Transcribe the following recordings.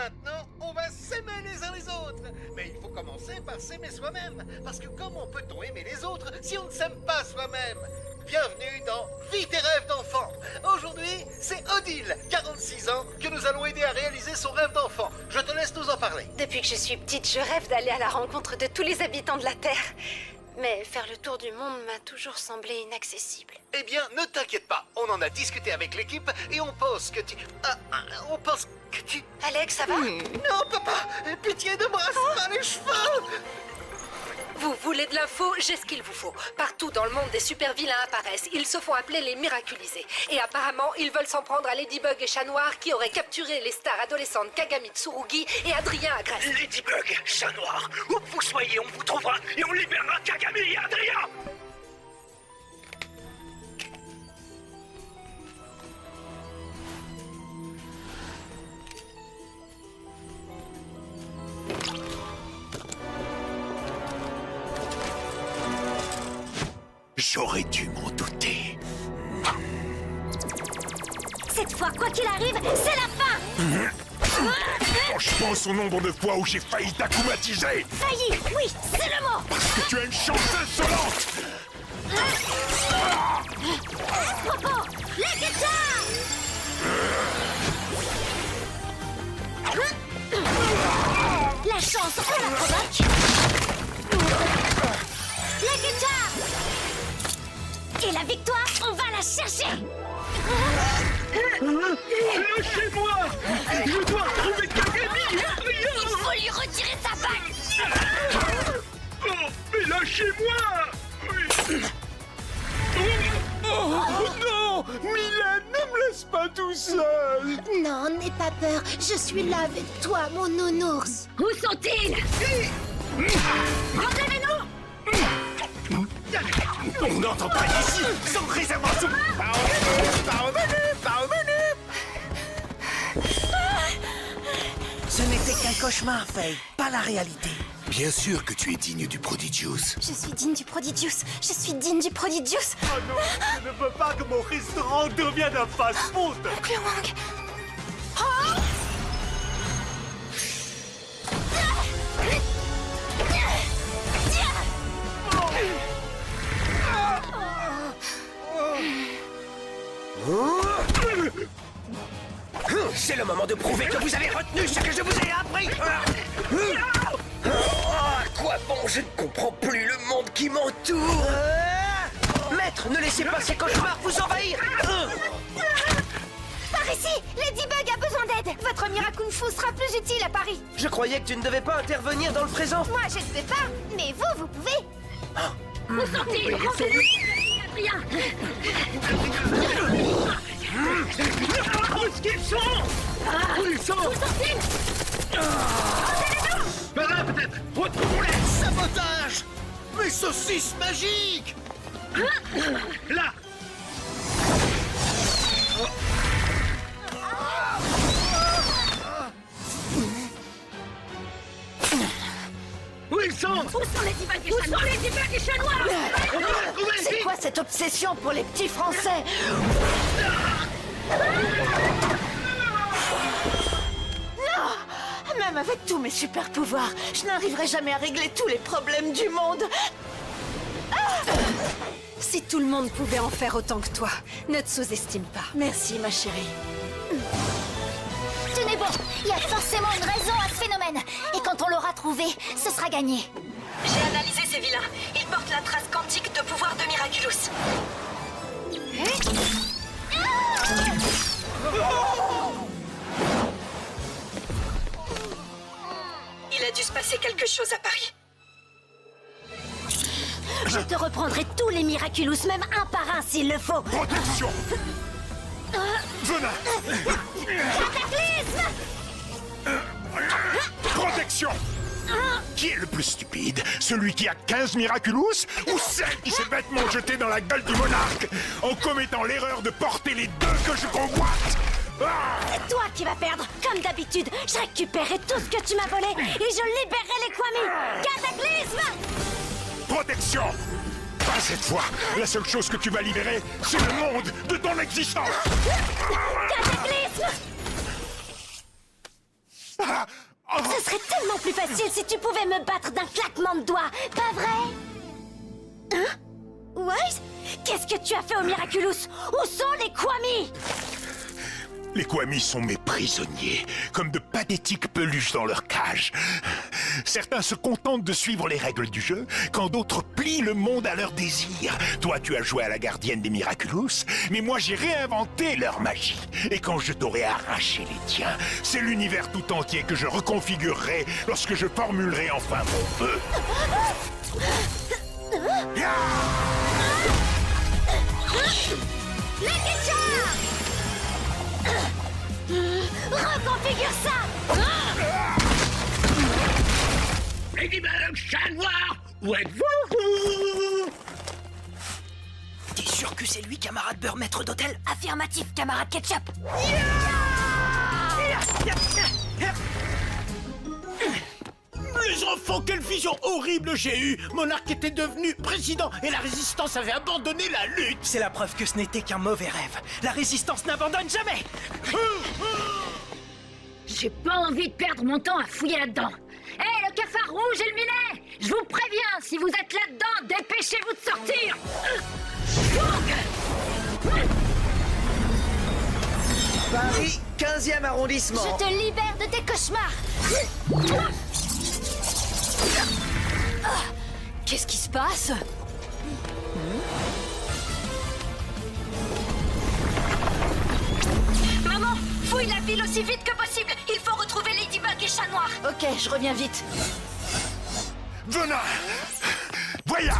maintenant, on va s'aimer les uns les autres. Mais il faut commencer par s'aimer soi-même. Parce que comment peut-on aimer les autres si on ne s'aime pas soi-même? Bienvenue dans Vie tes rêves d'enfant. Aujourd'hui, c'est Odile, 46 ans, que nous allons aider à réaliser son rêve d'enfant. Je te laisse nous en parler. Depuis que je suis petite, je rêve d'aller à la rencontre de tous les habitants de la Terre. Mais faire le tour du monde m'a toujours semblé inaccessible. Eh bien, ne t'inquiète pas. On en a discuté avec l'équipe et on pense que tu... on pense que tu... Alex, ça va? Non, papa! Pitié, ne me rase pas les cheveux! Vous voulez de l'info? J'ai ce qu'il vous faut. Partout dans le monde, des super vilains apparaissent. Ils se font appeler les miraculisés. Et apparemment, ils veulent s'en prendre à Ladybug et Chat Noir qui auraient capturé les stars adolescentes Kagami Tsurugi et Adrien Agreste. Ladybug, Chat Noir, où que vous soyez, on vous trouvera et on libérera Kagami et Adrien. J'aurais dû m'en douter. Cette fois, quoi qu'il arrive, c'est la fin. Quand je pense au nombre de fois où j'ai failli t'acoumatiser, Failli, oui, c'est le mot. parce que tu as une chance insolente. À propos, les guitares. La chance, on la provoque. Les guitares. Et la victoire, on va la chercher. Lâchez-moi! Je dois retrouver Kagami et Adrien. Il faut lui retirer sa bague. Oh, mais lâchez-moi! Oh non, Mylène, ne me laisse pas tout seul. Non, n'aie pas peur. Je suis là avec toi, mon nounours. Où sont-ils? Retenez-nous! On n'entend pas d'ici, sans réservoir sous... Ce n'était qu'un cauchemar, Faye, pas la réalité. Bien sûr que tu es digne du Prodigious. Je suis digne du Prodigious. Je suis digne du Prodigious. Oh non, je ne veux pas que mon restaurant devienne un fast-food. Kluang. C'est le moment de prouver que vous avez retenu ce que je vous ai appris. À quoi bon? Je ne comprends plus le monde qui m'entoure. Maître, ne laissez pas ces cauchemars vous envahir. Par ici, Ladybug a besoin d'aide. Votre Miracle Fu sera plus utile à Paris. Je croyais que tu ne devais pas intervenir dans le présent. Moi, je ne peux pas, mais vous pouvez. Où sont-ils? Adrien. Où est-ce qu'ils sont? Où ils sont? Où sont-ils? Par là, peut-être. Retrouvons-les. Sabotage! Mes saucisses magiques! Là. Où ils sont? Où sont Ladybug et Chat Noir? On doit les retrouver C'est ici. quoi cette obsession pour les petits Français? Non! Même avec tous mes super pouvoirs, je n'arriverai jamais à régler tous les problèmes du monde. Si tout le monde pouvait en faire autant que toi, ne te sous-estime pas. Merci, ma chérie. Tenez bon, il y a forcément une raison à ce phénomène. Et quand on l'aura trouvé, ce sera gagné. J'ai analysé ces vilains. Ils portent la trace quantique de pouvoir de Miraculous. Il a dû se passer quelque chose à Paris. Je te reprendrai tous les Miraculous, même un par un s'il le faut. Protection. Venin. Cataclysme! Protection. Qui est le plus stupide? Celui qui a 15 Miraculous ou celle qui s'est bêtement jetée dans la gueule du monarque en commettant l'erreur de porter les deux que je convoite? C'est toi qui vas perdre. Comme d'habitude, je récupérerai tout ce que tu m'as volé et je libérerai les Kwami. Cataclysme! Protection. Pas cette fois. La seule chose que tu vas libérer, c'est le monde de ton existence. Cataclysme! Ah, tellement plus facile si tu pouvais me battre d'un claquement de doigts, pas vrai? Hein? Wise? Qu'est-ce que tu as fait au Miraculous? Où sont les Kwami? Les Kwami sont mes prisonniers, comme de pathétiques peluches dans leur cage. Certains se contentent de suivre les règles du jeu, quand d'autres plient le monde à leur désir. Toi, tu as joué à la gardienne des Miraculous, mais moi j'ai réinventé leur magie. Et quand je t'aurai arraché les tiens, c'est l'univers tout entier que je reconfigurerai lorsque je formulerai enfin mon vœu. Reconfigure ça! Ladybug, chat noir, où êtes-vous? T'es sûr que c'est lui, camarade beurre maître d'hôtel? Affirmatif, camarade Ketchup! Les enfants, quelle vision horrible j'ai eue! Monarque était devenu président et la résistance avait abandonné la lutte! C'est la preuve que ce n'était qu'un mauvais rêve. La résistance n'abandonne jamais. J'ai pas envie de perdre mon temps à fouiller là-dedans. Hé, le cafard rouge et le minet! Je vous préviens, si vous êtes là-dedans, dépêchez-vous de sortir! Paris, 15e arrondissement. Je te libère de tes cauchemars! Qu'est-ce qui se passe? Maman, fouille la ville aussi vite que possible! Il faut retrouver Ladybug et Chat Noir! Ok, je reviens vite. Venin! Voyage!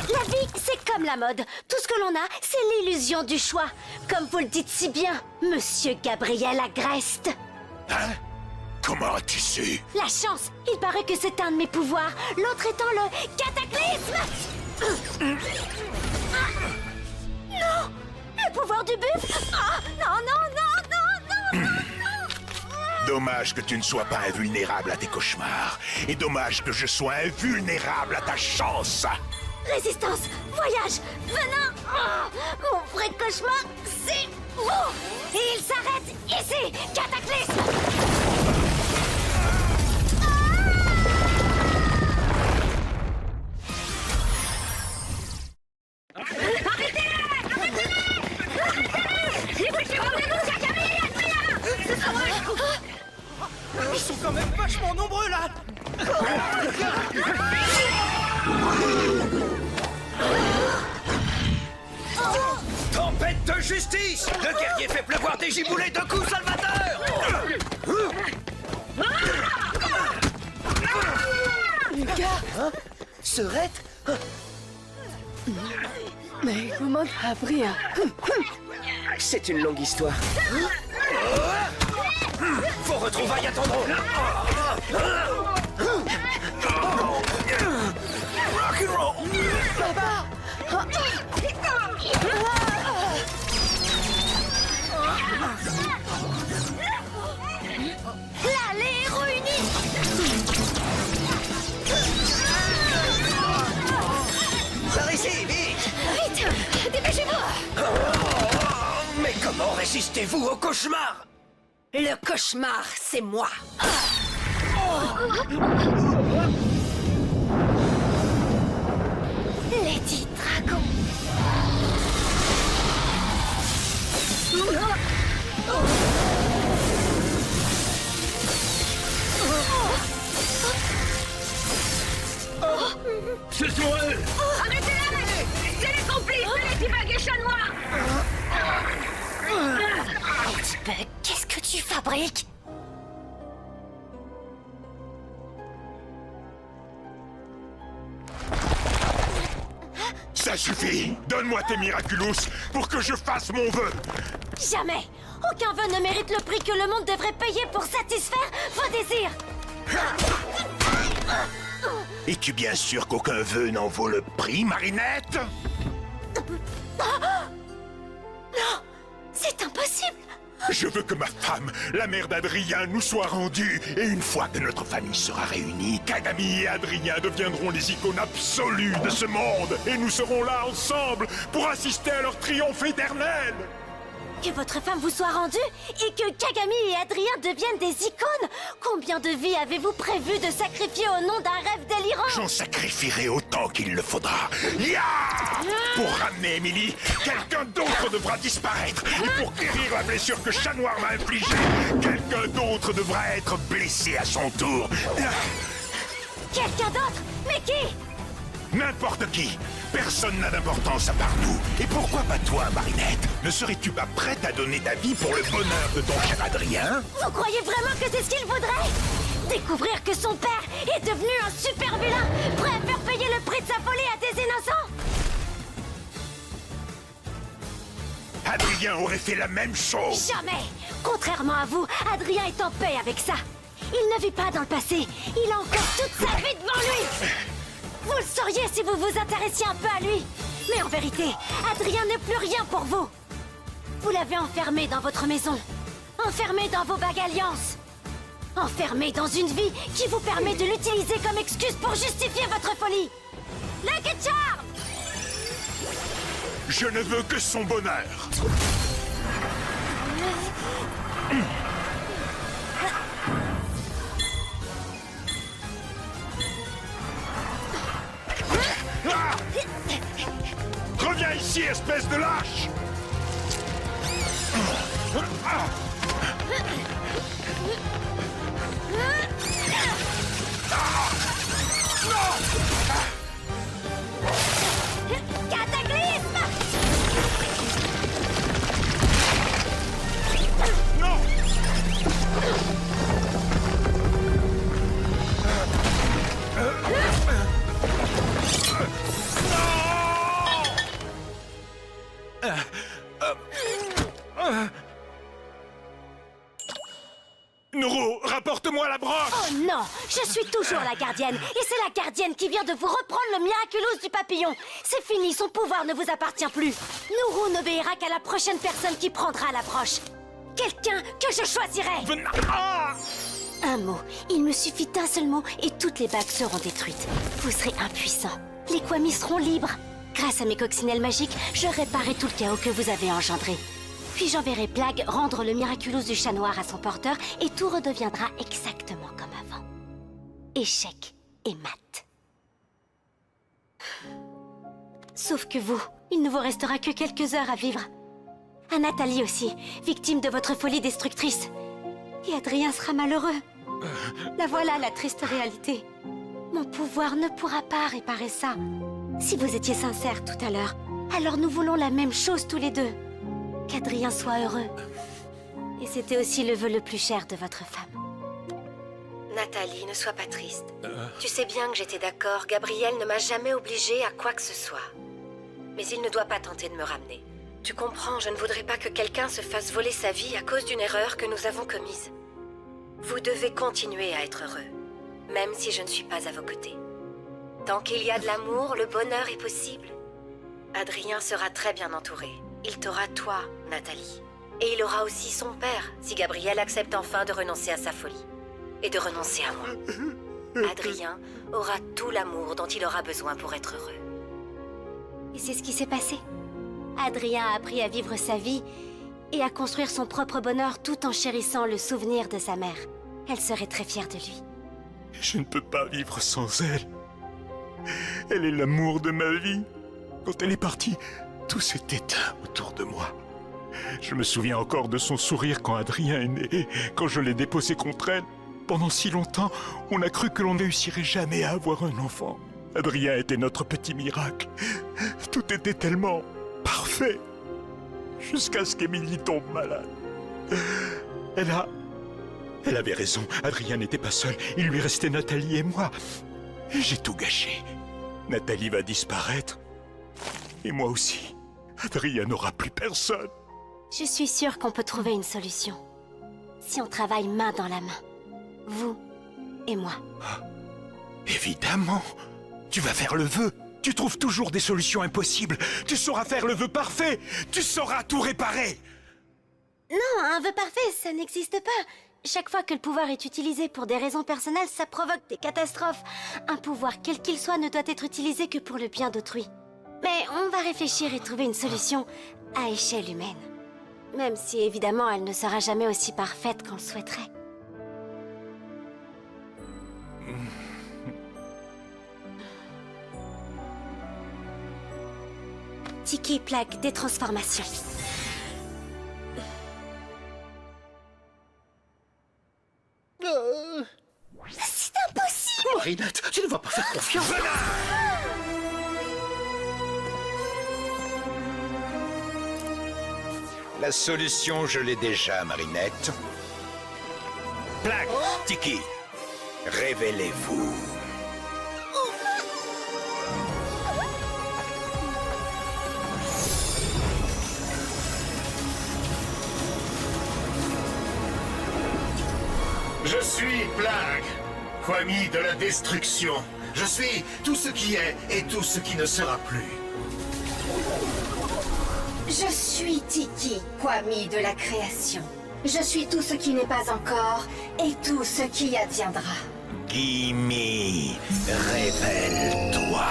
La vie, c'est comme la mode. Tout ce que l'on a, c'est l'illusion du choix. Comme vous le dites si bien, Monsieur Gabriel Agreste. Hein? Comment as-tu su? La chance, il paraît que c'est un de mes pouvoirs, l'autre étant le cataclysme. Non, le pouvoir du buffle. Ah, non, non, non, non, non, non, non. Dommage que tu ne sois pas invulnérable à tes cauchemars. Et dommage que je sois invulnérable à ta chance. Résistance, voyage, venin. Mon vrai cauchemar, c'est vous. Et il s'arrête ici, cataclysme. Ils sont quand même vachement nombreux là. Tempête de justice! Le guerrier fait pleuvoir des giboulées de coups salvateurs! Hein? Serette? Mais comment t'as appris à... C'est une longue histoire. Vos retrouvailles attendront. Rock'n'roll! Papa! L'allée réunie! Par ici, vite! Vite! Dépêchez-vous! Mais comment résistez-vous au cauchemar? Le cauchemar, c'est moi. Lady Dragon! Ce sont eux! Arrêtez-les! C'est les complices de Ladybug et Chat Noir! Ladybug, qu'est-ce que tu fabriques? Ça suffit! Donne-moi tes Miraculous pour que je fasse mon vœu! Jamais! Aucun vœu ne mérite le prix que le monde devrait payer pour satisfaire vos désirs! Es-tu bien sûr qu'aucun vœu n'en vaut le prix, Marinette? Non! C'est impossible! Je veux que ma femme, la mère d'Adrien, nous soit rendue. Et une fois que notre famille sera réunie, Kagami et Adrien deviendront les icônes absolues de ce monde. Et nous serons là ensemble pour assister à leur triomphe éternel. Que votre femme vous soit rendue et que Kagami et Adrien deviennent des icônes. Combien de vies avez-vous prévu de sacrifier au nom d'un rêve délirant? J'en sacrifierai autant qu'il le faudra. Ya! Pour ramener Emily, quelqu'un d'autre devra disparaître. Et pour guérir la blessure que Chat Noir m'a infligée, quelqu'un d'autre devra être blessé à son tour. Quelqu'un d'autre? Mais qui? N'importe qui. Personne n'a d'importance à part nous. Et pourquoi pas toi, Marinette? Ne serais-tu pas prête à donner ta vie pour le bonheur de ton cher Adrien? Vous croyez vraiment que c'est ce qu'il voudrait? Découvrir que son père est devenu un super vilain, prêt à faire payer le prix de sa folie à des innocents? Adrien aurait fait la même chose. Jamais! Contrairement à vous, Adrien est en paix avec ça. Il ne vit pas dans le passé. Il a encore toute sa vie devant lui. Vous le sauriez si vous vous intéressiez un peu à lui. Mais en vérité, Adrien n'est plus rien pour vous. Vous l'avez enfermé dans votre maison. Enfermé dans vos bagues alliances. Enfermé dans une vie qui vous permet de l'utiliser comme excuse pour justifier votre folie. Lucky Charm! Je ne veux que son bonheur. Ah! Reviens ici, espèce de lâche! Ah! Cataclysme! Non! Noro, rapporte-moi la broche! Oh non! Je suis toujours la gardienne. Et c'est la gardienne qui vient de vous reprendre le miraculous du papillon. C'est fini, son pouvoir ne vous appartient plus. Nourou n'obéira qu'à la prochaine personne qui prendra la broche. Quelqu'un que je choisirai. Ah! Un mot. Il me suffit d'un seul mot et toutes les bagues seront détruites. Vous serez impuissant. Les Kwami seront libres. Grâce à mes coccinelles magiques, je réparerai tout le chaos que vous avez engendré. Puis j'enverrai Plague rendre le miraculous du Chat Noir à son porteur et tout redeviendra exactement comme avant. Échec et mat. Sauf que vous, il ne vous restera que quelques heures à vivre. À Nathalie aussi, victime de votre folie destructrice. Et Adrien sera malheureux. La voilà la triste réalité. Mon pouvoir ne pourra pas réparer ça. Si vous étiez sincère tout à l'heure, alors nous voulons la même chose tous les deux. Qu'Adrien soit heureux. Et c'était aussi le vœu le plus cher de votre femme. Nathalie, ne sois pas triste. Tu sais bien que j'étais d'accord, Gabriel ne m'a jamais obligée à quoi que ce soit. Mais il ne doit pas tenter de me ramener. Tu comprends, je ne voudrais pas que quelqu'un se fasse voler sa vie à cause d'une erreur que nous avons commise. Vous devez continuer à être heureux, même si je ne suis pas à vos côtés. Tant qu'il y a de l'amour, le bonheur est possible. Adrien sera très bien entouré. Il t'aura toi, Nathalie. Et il aura aussi son père, si Gabriel accepte enfin de renoncer à sa folie. Et de renoncer à moi. Adrien aura tout l'amour dont il aura besoin pour être heureux. Et c'est ce qui s'est passé. Adrien a appris à vivre sa vie et à construire son propre bonheur tout en chérissant le souvenir de sa mère. Elle serait très fière de lui. Je ne peux pas vivre sans elle. Elle est l'amour de ma vie. Quand elle est partie, tout s'est éteint autour de moi. Je me souviens encore de son sourire quand Adrien est né, quand je l'ai déposé contre elle. Pendant si longtemps, on a cru que l'on ne réussirait jamais à avoir un enfant. Adrien était notre petit miracle. Tout était tellement parfait. Jusqu'à ce qu'Émilie tombe malade. Elle avait raison. Adrien n'était pas seul. Il lui restait Nathalie et moi. J'ai tout gâché. Nathalie va disparaître. Et moi aussi. Adrien n'aura plus personne. Je suis sûre qu'on peut trouver une solution. Si on travaille main dans la main. Vous et moi. Évidemment. Tu vas faire le vœu. Tu trouves toujours des solutions impossibles. Tu sauras faire le vœu parfait. Tu sauras tout réparer. Non, un vœu parfait, ça n'existe pas. Chaque fois que le pouvoir est utilisé pour des raisons personnelles, ça provoque des catastrophes. Un pouvoir, quel qu'il soit, ne doit être utilisé que pour le bien d'autrui. Mais on va réfléchir et trouver une solution à échelle humaine. Même si, évidemment, elle ne sera jamais aussi parfaite qu'on le souhaiterait. Tiki plaque des transformations. C'est impossible! Marinette, tu ne vas pas faire confiance. La solution, je l'ai déjà, Marinette. Plaque, Tiki, révélez-vous. Je suis Plague, Kwami de la destruction. Je suis tout ce qui est et tout ce qui ne sera plus. Je suis Tiki, Kwami de la création. Je suis tout ce qui n'est pas encore et tout ce qui adviendra. Gimme, révèle-toi.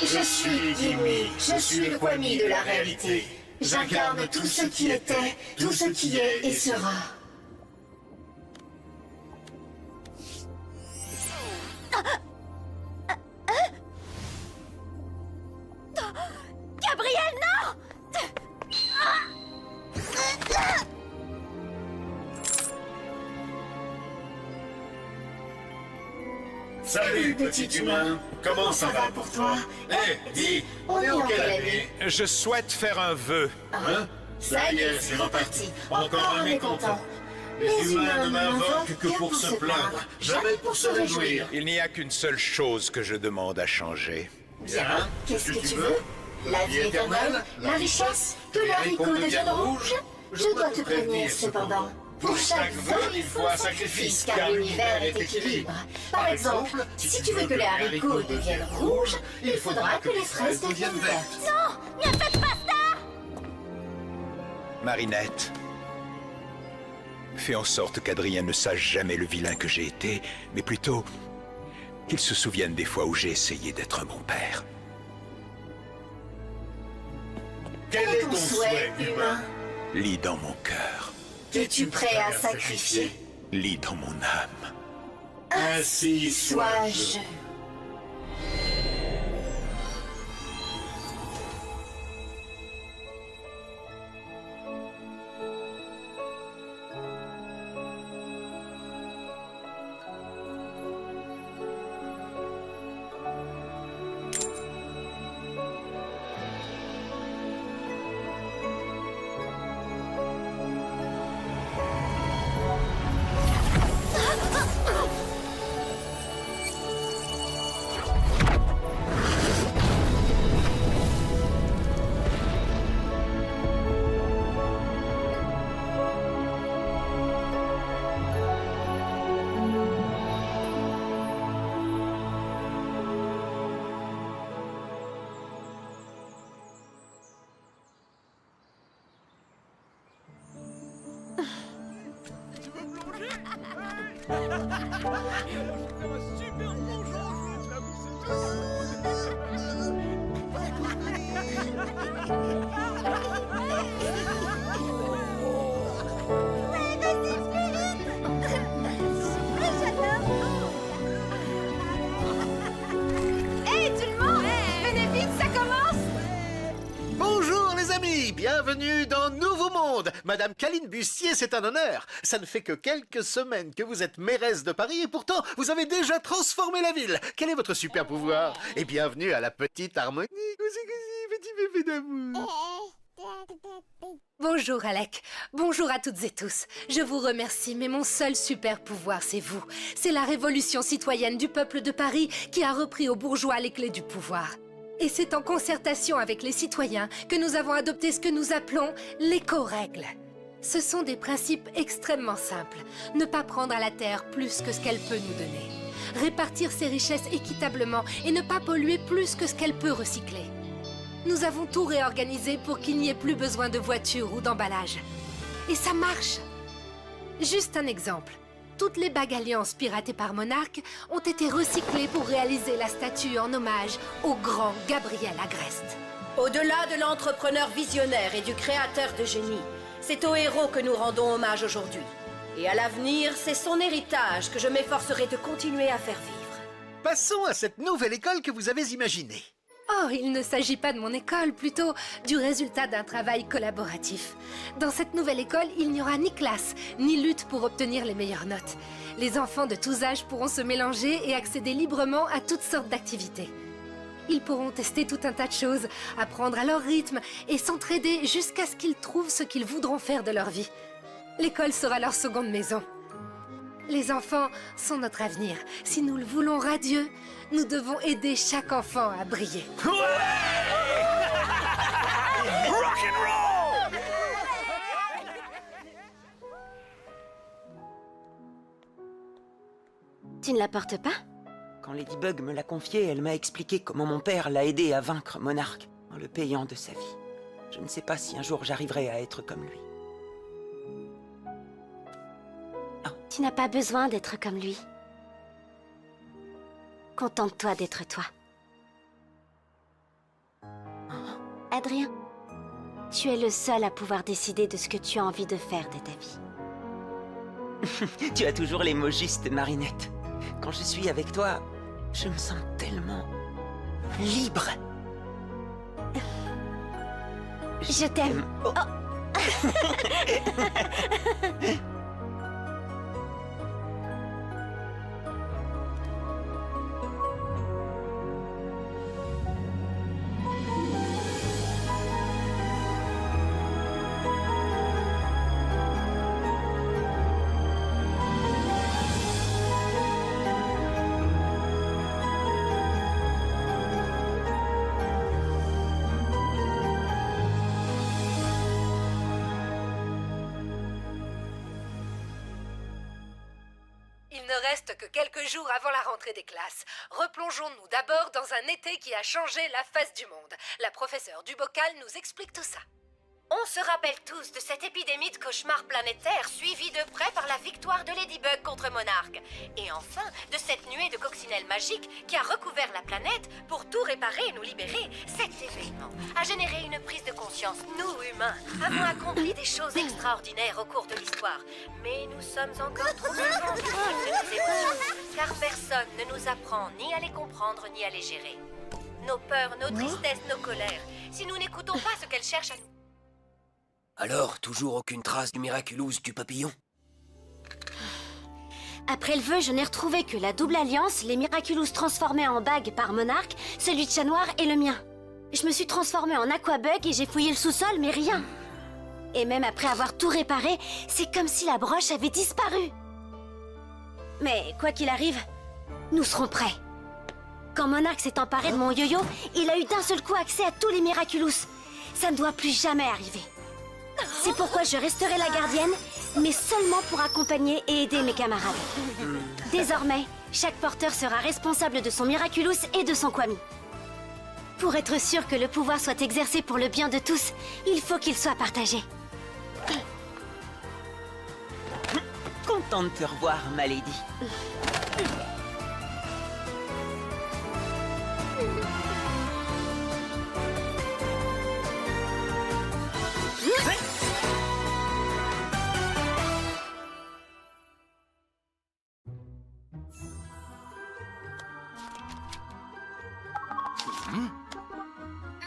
Je suis Gimme, je suis le Kwami de la réalité. J'incarne tout ce qui était, tout ce qui est et sera. Gabriel, non! Salut, petit humain. Comment ça va pour toi? Eh, dis, on est en quelle année? Je souhaite faire un vœu. Hein? Ça y est, c'est reparti. Encore un mécontent. Les humains ne m'invoquent que pour se plaindre, jamais pour se réjouir. Il n'y a qu'une seule chose que je demande à changer. Bien, qu'est-ce que tu veux? La vie éternelle? La richesse? Que les haricots deviennent rouges? Je dois te prévenir cependant. Pour chaque vœu, il faut un sacrifice, car l'univers est équilibre. Par exemple, si tu veux que les haricots deviennent rouges, il faudra que les fraises deviennent vertes. Non! Ne faites pas ça! Marinette, fais en sorte qu'Adrien ne sache jamais le vilain que j'ai été, mais plutôt qu'il se souvienne des fois où j'ai essayé d'être un bon père. Quel est ton souhait, humain? Lis dans mon cœur, Es-tu prêt à sacrifier? lis dans mon âme. Ainsi Sois-je. Bonjour les amis, bienvenue dans Nouveau Monde. Madame Caline Bustier, c'est un honneur. Ça ne fait que quelques semaines que vous êtes mairesse de Paris et pourtant vous avez déjà transformé la ville. Quel est votre super pouvoir? Et bienvenue à la petite harmonie. Petit bébé d'amour. Bonjour Alec, bonjour à toutes et tous. Je vous remercie, mais mon seul super pouvoir, c'est vous. C'est la révolution citoyenne du peuple de Paris qui a repris aux bourgeois les clés du pouvoir. Et c'est en concertation avec les citoyens que nous avons adopté ce que nous appelons l'éco-règle. Ce sont des principes extrêmement simples. Ne pas prendre à la terre plus que ce qu'elle peut nous donner. Répartir ses richesses équitablement et ne pas polluer plus que ce qu'elle peut recycler. Nous avons tout réorganisé pour qu'il n'y ait plus besoin de voitures ou d'emballage. Et ça marche. Juste un exemple. Toutes les bagues alliances piratées par Monarque ont été recyclées pour réaliser la statue en hommage au grand Gabriel Agreste. Au-delà de l'entrepreneur visionnaire et du créateur de génie, c'est au héros que nous rendons hommage aujourd'hui. Et à l'avenir, c'est son héritage que je m'efforcerai de continuer à faire vivre. Passons à cette nouvelle école que vous avez imaginée. Oh, il ne s'agit pas de mon école, plutôt du résultat d'un travail collaboratif. Dans cette nouvelle école, il n'y aura ni classe, ni lutte pour obtenir les meilleures notes. Les enfants de tous âges pourront se mélanger et accéder librement à toutes sortes d'activités. Ils pourront tester tout un tas de choses, apprendre à leur rythme et s'entraider jusqu'à ce qu'ils trouvent ce qu'ils voudront faire de leur vie. L'école sera leur seconde maison. Les enfants sont notre avenir. Si nous le voulons radieux, nous devons aider chaque enfant à briller. Rock'n'roll! Tu ne la portes pas? Quand Ladybug me l'a confiée, elle m'a expliqué comment mon père l'a aidé à vaincre Monarque en le payant de sa vie. Je ne sais pas si un jour j'arriverai à être comme lui. Tu n'as pas besoin d'être comme lui. Contente-toi d'être toi. Adrien, tu es le seul à pouvoir décider de ce que tu as envie de faire de ta vie. Tu as toujours les mots justes, Marinette. Quand je suis avec toi, je me sens tellement libre. Je t'aime. Oh. Il ne reste que quelques jours avant la rentrée des classes. Replongeons-nous d'abord dans un été qui a changé la face du monde. La professeure Dubocal nous explique tout ça. On se rappelle tous de cette épidémie de cauchemar planétaire suivie de près par la victoire de Ladybug contre Monarque. Et enfin, de cette nuée de coccinelles magiques qui a recouvert la planète pour tout réparer et nous libérer. Cet événement a généré une prise de conscience. Nous, humains, avons accompli des choses extraordinaires au cours de l'histoire. Mais nous sommes encore trop souvent victimes de nos émotions, car personne ne nous apprend ni à les comprendre ni à les gérer. Nos peurs, nos tristesses, nos colères, si nous n'écoutons pas ce qu'elles cherchent à nous... Alors, toujours aucune trace du Miraculous du papillon? Après le vœu, je n'ai retrouvé que la double alliance, les Miraculous transformés en bagues par Monarque, celui de Chat Noir et le mien. Je me suis transformée en Aquabug et j'ai fouillé le sous-sol, mais rien. Et même après avoir tout réparé, c'est comme si la broche avait disparu. Mais quoi qu'il arrive, nous serons prêts. Quand Monarque s'est emparé de mon yo-yo, il a eu d'un seul coup accès à tous les Miraculous. Ça ne doit plus jamais arriver. C'est pourquoi je resterai la gardienne, mais seulement pour accompagner et aider mes camarades. Désormais, chaque porteur sera responsable de son Miraculous et de son Kwami. Pour être sûr que le pouvoir soit exercé pour le bien de tous, il faut qu'il soit partagé. Content de te revoir, ma lady.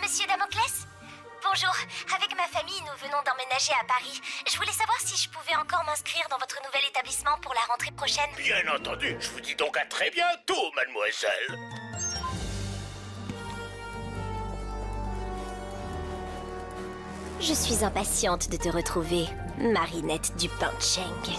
Monsieur Damoclès? Bonjour, avec ma famille, nous venons d'emménager à Paris. Je voulais savoir si je pouvais encore m'inscrire dans votre nouvel établissement pour la rentrée prochaine. Bien entendu, je vous dis donc à très bientôt, mademoiselle. Je suis impatiente de te retrouver, Marinette Dupain-Cheng.